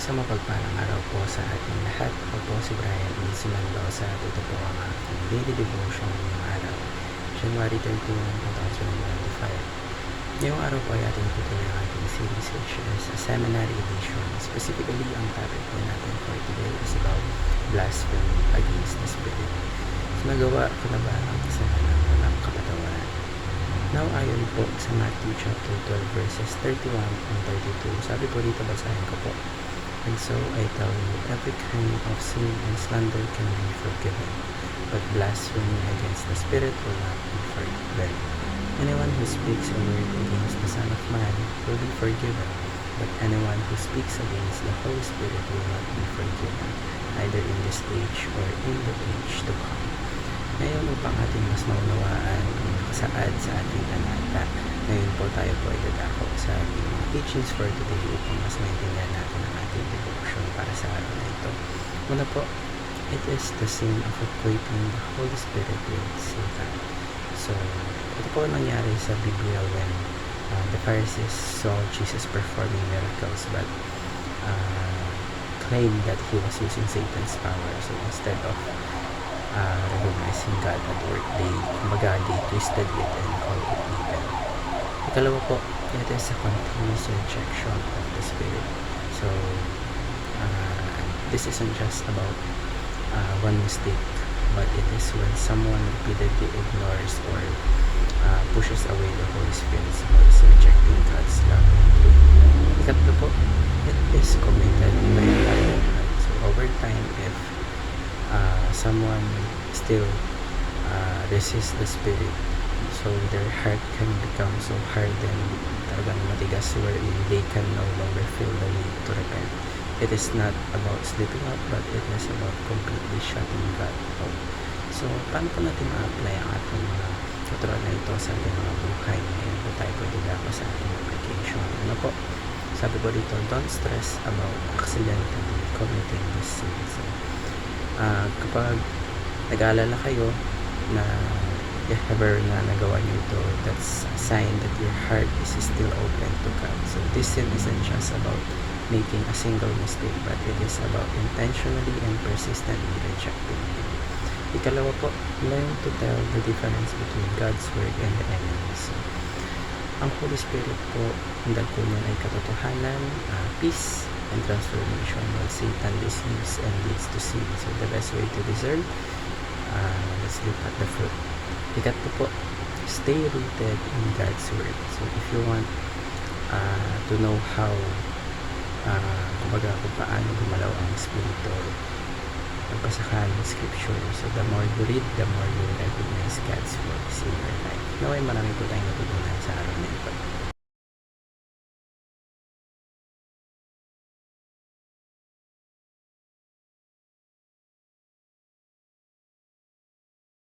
Sa mapagpalang araw po sa ating lahat. Ako po si Brian E. Simandosa at ito po ang ating daily devotion ngayong araw, January 31, 2025. Ngayong araw po ay ating tutuloy ang ating series which is a seminary edition. Specifically, ang topic po natin for today is about blasphemy against the Spirit. So, nagawa ko na ba ang kasalanan ng kapatawaran? Now, ayon po sa Matthew chapter 12 verses 31 and 32, sabi po dito, basahin ko po. And so I tell you, every kind of sin and slander can be forgiven, but blasphemy against the Spirit will not be forgiven. Anyone who speaks a word against the Son of Man will be forgiven, but anyone who speaks against the Holy Spirit will not be forgiven, either in this age or in the age to come. Ngayon, upang ating mas maunawaan ang nakasaad sa ating talata, ngayon po tayo po ay dadako sa ating teachings for today upang mas maintindihan natin ang ating devotion para sa araw na ito. Una po, it is the sin of equating the Holy Spirit with Satan. So, ito po nangyari sa Biblia when the Pharisees saw Jesus performing miracles but claimed that he was using Satan's power. So, instead of recognizing God at work, they twisted it and called it evil. Ikalawa po, it is a continuous rejection of the Spirit. So, this isn't just about one mistake, but it is when someone repeatedly ignores or pushes away the Holy Spirit's voice, rejecting God's love and truth. Ikatlo po, it is committed by a hardened heart. So, over time, if someone still resists the Spirit, so their heart can become so hardened, talagang matigas, wherein they can no longer feel the need to repent. It is not about slipping up, but it is about completely shutting God out. So, paano po natin ma-apply ang ating mga tuturuan na ito sa ating mga buhay? Ngayon po tayo pwede ako sa ating application. Ano po? Sabi ko dito, don't stress about accidentally committing this sin. So, kapag nag-aalala kayo na if ever na nagawa nyo ito, that's a sign that your heart is still open to God. So this sin isn't just about making a single mistake, but it is about intentionally and persistently rejecting Him. Ikalawa po, learn to tell the difference between God's word and the enemy. So, ang Holy Spirit po, ang dal po niyan ay katotohanan, peace, and transformation, while Satan deceives and leads to sin. So the best way to discern, let's look at the fruit. Ikatlo po, stay rooted in God's word. So if you want to know how kumbaga kung paano gumalaw ang spirito, magbasa ka ng scripture. So the more you read, the more you recognize God's works in your life. Naway marami po tayong natutunan sa araw na ito.